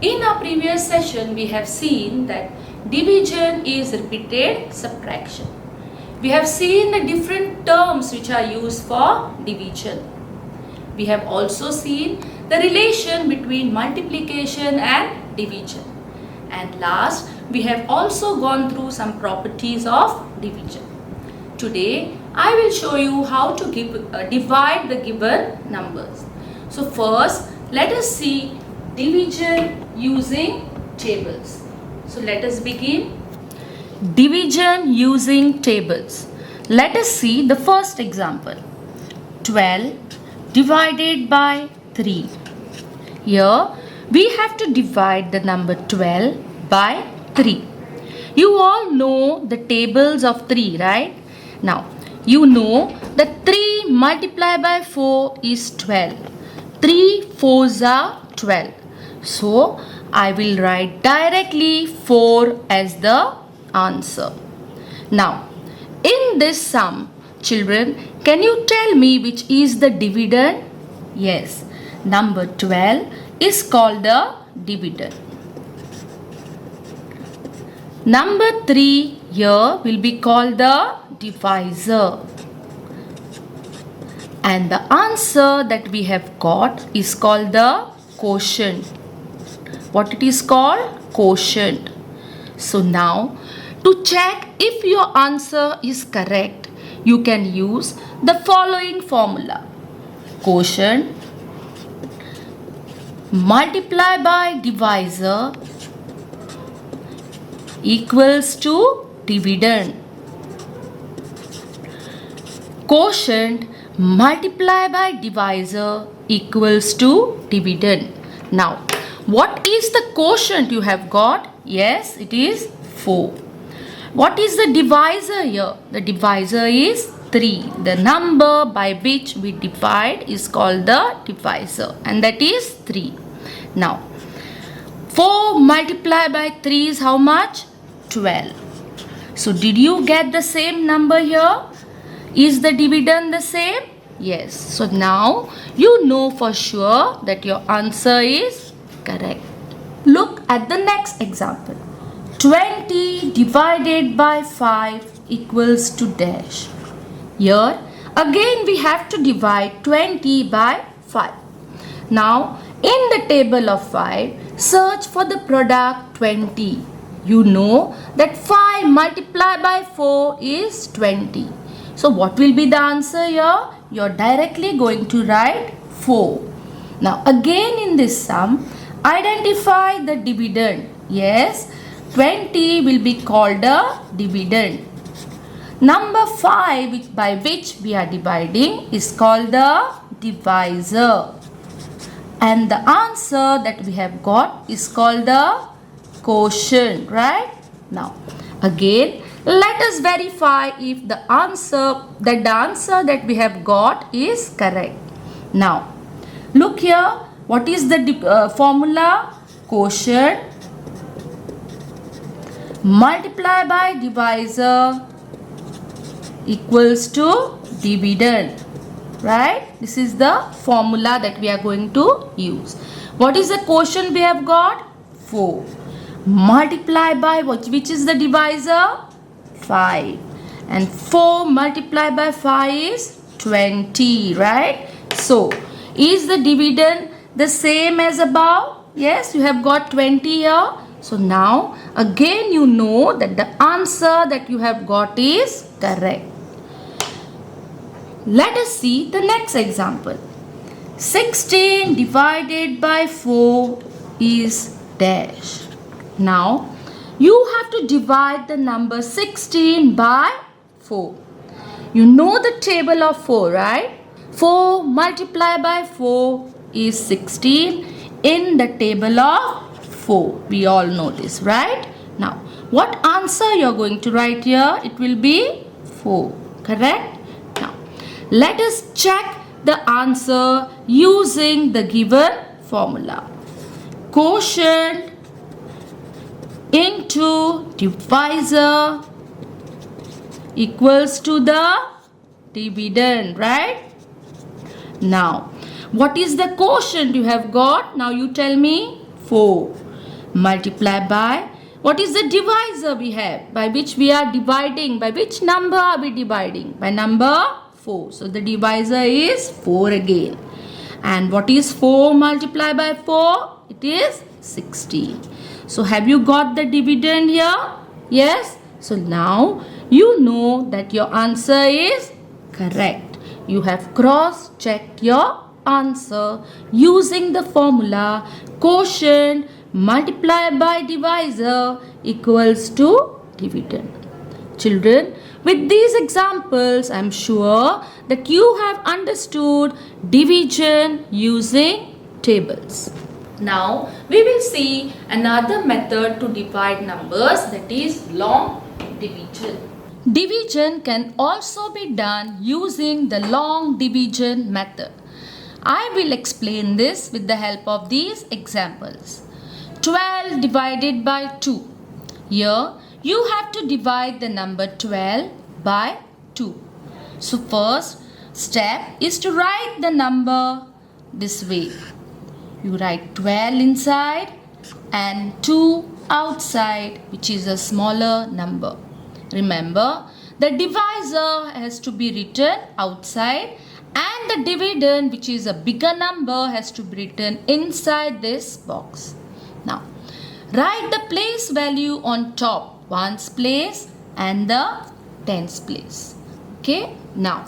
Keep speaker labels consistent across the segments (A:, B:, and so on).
A: In our previous session, we have seen that division is repeated subtraction. We have seen the different terms which are used for division. We have also seen the relation between multiplication and division. And last, we have also gone through some properties of division. Today, I will show you how to divide the given numbers. So first, let us see division using tables. So let us begin. Division using tables. Let us see the first example. 12 divided by 3. Here we have to divide the number 12 by 3. You all know the tables of 3, right? Now, you know that 3 multiplied by 4 is 12. 3 4s are 12. So, I will write directly 4 as the answer. Now, in this sum, children, can you tell me which is the dividend? Yes, number 12 is called the dividend. Number 3 here will be called the divisor. And the answer that we have got is called the quotient. What it is called? Quotient. So now, to check if your answer is correct, you can use the following formula. Quotient multiplied by divisor equals to dividend. Quotient multiplied by divisor equals to dividend. Now, what is the quotient you have got? Yes, it is 4. What is the divisor here? The divisor is 3. The number by which we divide is called the divisor, and that is 3. Now, 4 multiplied by 3 is how much? 12. So, did you get the same number here? Is the dividend the same? Yes. So, now you know for sure that your answer is correct. Look at the next example. 20 divided by 5 equals to dash. Here again we have to divide 20 by 5. Now in the table of 5, search for the product 20. You know that 5 multiplied by 4 is 20. So what will be the answer here? You are directly going to write 4. Now again in this sum, identify the dividend. Yes, 20 will be called a dividend. Number 5 by which we are dividing is called the divisor. And the answer that we have got is called the quotient, right? Now, again, let us verify if the answer that we have got is correct. Now, look here. What is the formula? Quotient multiplied by divisor equals to dividend, right? This is the formula that we are going to use. What is the quotient we have got? 4. Multiplied by which is the divisor? 5. And 4 multiplied by 5 is 20, right? So, is the dividend the same as above? Yes, you have got 20 here. So now again you know that the answer that you have got is correct. Let us see the next example. 16 divided by 4 is dash. Now you have to divide the number 16 by 4. You know the table of 4, right? 4 multiplied by 4 is 16 in the table of 4. We all know this, right? Now, what answer you are going to write here? It will be 4, correct? Now, let us check the answer using the given formula. Quotient into divisor equals to the dividend, right? Now, what is the quotient you have got? Now you tell me. 4. multiply by, what is the divisor we have? By which we are dividing? By which number are we dividing? By number 4. So the divisor is 4 again. And what is 4 multiplied by 4? It is 16. So have you got the dividend here? Yes. So now you know that your answer is correct. You have cross-checked your answer using the formula quotient multiplied by divisor equals to dividend. Children, with these examples, I am sure that you have understood division using tables. Now, we will see another method to divide numbers, that is long division. Division can also be done using the long division method. I will explain this with the help of these examples. 12 divided by 2. Here, you have to divide the number 12 by 2. So first step is to write the number this way. You write 12 inside and 2 outside, which is a smaller number. Remember, the divisor has to be written outside and the dividend, which is a bigger number, has to be written inside this box. Now, write the place value on top, ones place and the tens place. Okay. Now,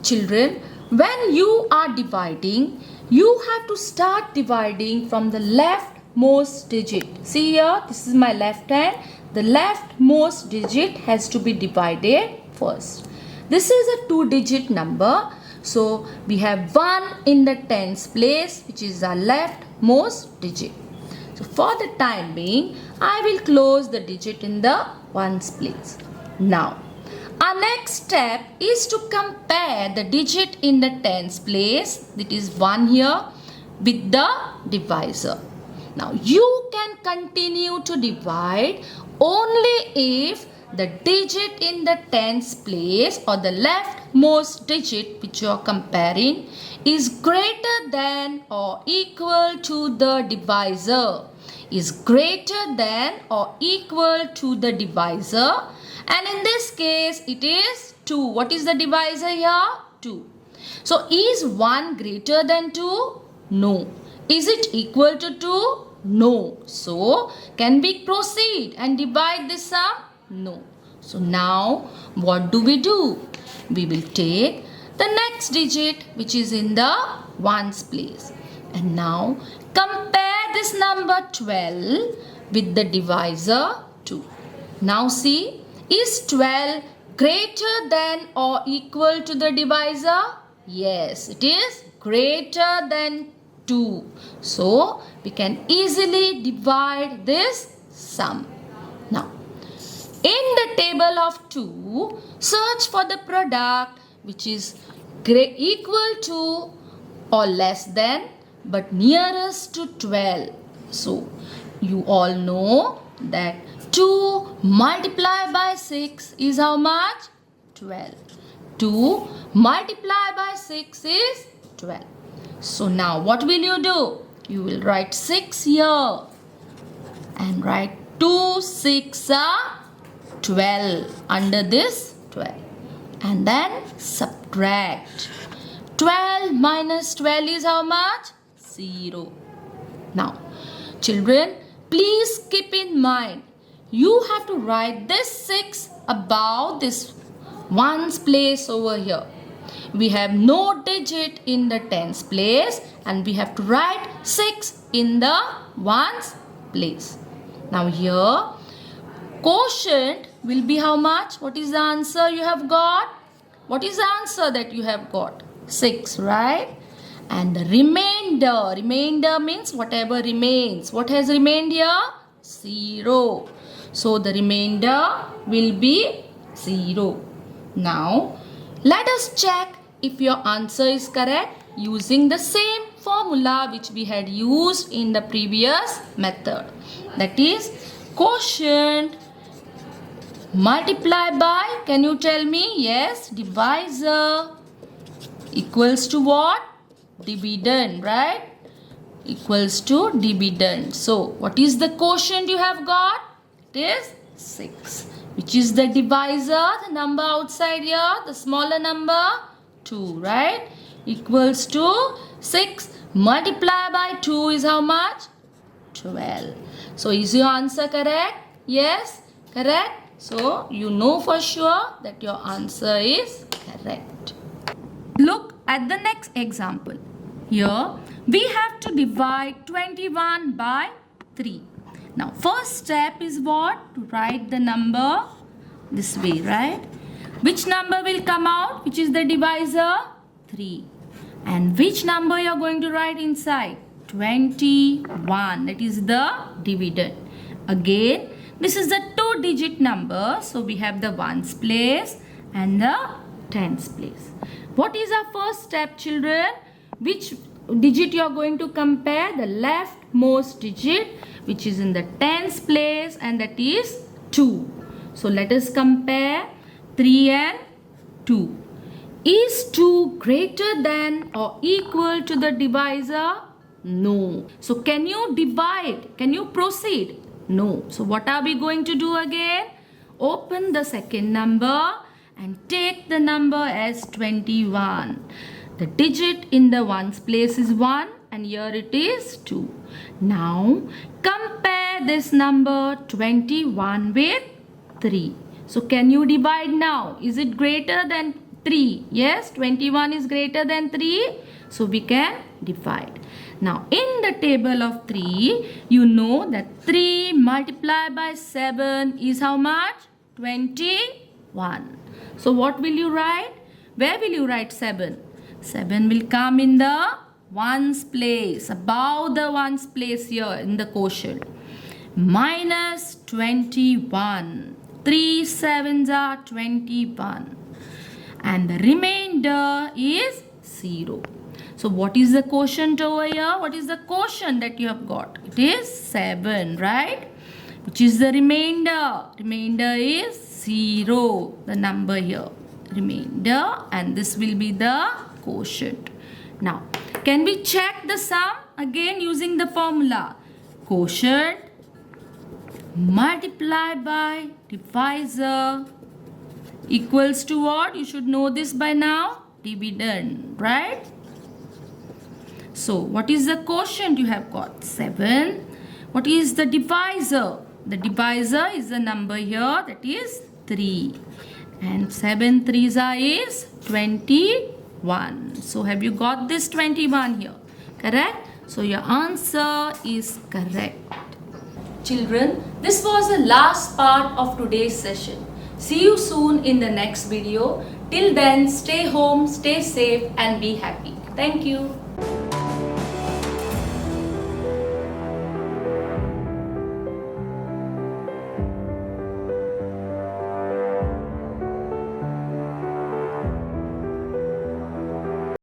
A: children, when you are dividing, you have to start dividing from the leftmost digit. See here, this is my left hand. The leftmost digit has to be divided first. This is a 2-digit number. So, we have 1 in the tens place, which is our leftmost digit. So, for the time being, I will close the digit in the ones place. Now, our next step is to compare the digit in the tens place, that is 1 here, with the divisor. Now, you can continue to divide only if the digit in the tens place or the leftmost digit which you are comparing is greater than or equal to the divisor. Is greater than or equal to the divisor, and in this case it is 2. What is the divisor here? 2. So is 1 greater than 2? No. Is it equal to 2? No. So can we proceed and divide this sum? No. So now what do? We will take the next digit which is in the ones place, and now compare this number 12 with the divisor 2. Now see, is 12 greater than or equal to the divisor? Yes, it is greater than 2. So, we can easily divide this sum. Now, in the table of 2, search for the product which is equal to or less than but nearest to 12. So, you all know that 2 multiplied by 6 is how much? 12. 2 multiplied by 6 is 12. So, now what will you do? You will write 6 here and write 2 6 are 12 under this 12, and then subtract. 12 minus 12 is how much? 0. Now, children, please keep in mind, you have to write this 6 above this ones place over here. We have no digit in the tens place and we have to write 6 in the ones place. Now here, quotient will be how much? What is the answer you have got? What is the answer that you have got? 6, right? And the remainder means whatever remains. What has remained here? 0. So the remainder will be 0. Now, let us check if your answer is correct using the same formula which we had used in the previous method. That is quotient multiply by, can you tell me? Yes, divisor equals to what? Dividend, right? equals to dividend. So what is the quotient you have got? It is 6. Which is the divisor? The number outside here, the smaller number 2, right? Equals to 6 multiplied by 2 is how much? 12. So is your answer correct? Yes, correct. So you know for sure that your answer is correct. Look at the next example. Here we have to divide 21 by 3. Now first step is what? To write the number this way, right? Which number will come out? Which is the divisor? 3. And which number you are going to write inside? 21. That is the dividend. Again, this is the 2-digit number. So we have the ones place and the tens place. What is our first step, children? Which digit you are going to compare? The leftmost digit, which is in the tens place, and that is 2. So let us compare 3 and 2. Is 2 greater than or equal to the divisor? No. So can you divide? Can you proceed? No. So what are we going to do again? Open the second number and take the number as 21. The digit in the ones place is 1 and here it is 2. Now compare this number 21 with 3. So can you divide now? Is it greater than 3? Yes, 21 is greater than 3. So we can divide. Now in the table of 3, you know that 3 multiplied by 7 is how much? 21. So what will you write? Where will you write 7? 7 will come in the ones place, above the ones place here in the quotient. Minus 21. 3 sevens are 21. And the remainder is 0. So what is the quotient over here? What is the quotient that you have got? It is 7, right? Which is the remainder? Remainder is 0. The number here. Remainder, and this will be the quotient. Now, can we check the sum? Again using the formula. Quotient multiplied by divisor equals to what? You should know this by now. Dividend, right? So, what is the quotient you have got? 7. What is the divisor? The divisor is the number here, that is 3. And 7 3s are is 21. So, have you got this 21 here? Correct? So, your answer is correct. Children, this was the last part of today's session. See you soon in the next video. Till then, stay home, stay safe and be happy. Thank you.